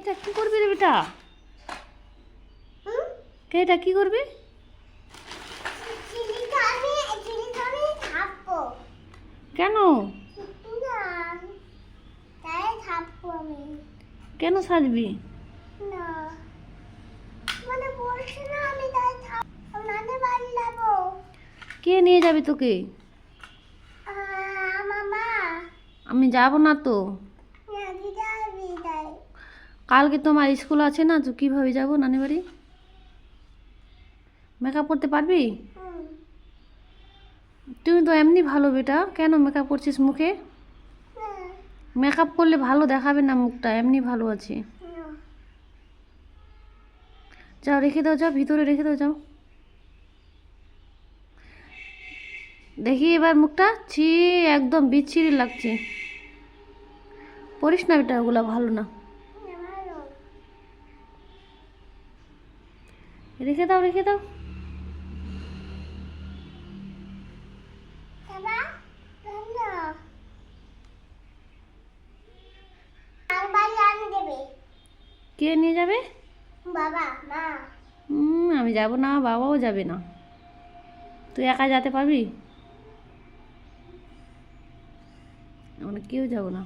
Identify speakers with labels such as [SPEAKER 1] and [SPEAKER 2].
[SPEAKER 1] এটা কি করবি রে বেটা? এটা কি করবি? কেন? কেন সাজবি? কে নিয়ে যাবে তোকে? আমি যাব না তো। কালকে তোমার স্কুল আছে না, তো কিভাবে যাব নানি বাড়ি? মেকআপ করতে পারবি? তুমি তো এমনি ভালো বেটা, কেন মেকআপ করছিস মুখে? মেকআপ করলে ভালো দেখাবে না মুখটা, এমনি ভালো আছে। যাও রেখে দাও, যাও ভিতরে রেখে দাও, যাও। দেখি এবার মুখটা, ছি একদম বিচ্ছিরি লাগছে। পরিস না বেটা, ওগুলা ভালো না। রেখে দাও, রেখে দাও। কে নিয়ে যাবে?
[SPEAKER 2] বাবা, মা।
[SPEAKER 1] আমি যাব না, বাবাও যাবে না। তুই একা যেতে পারবি? আমরা কেউ যাব না।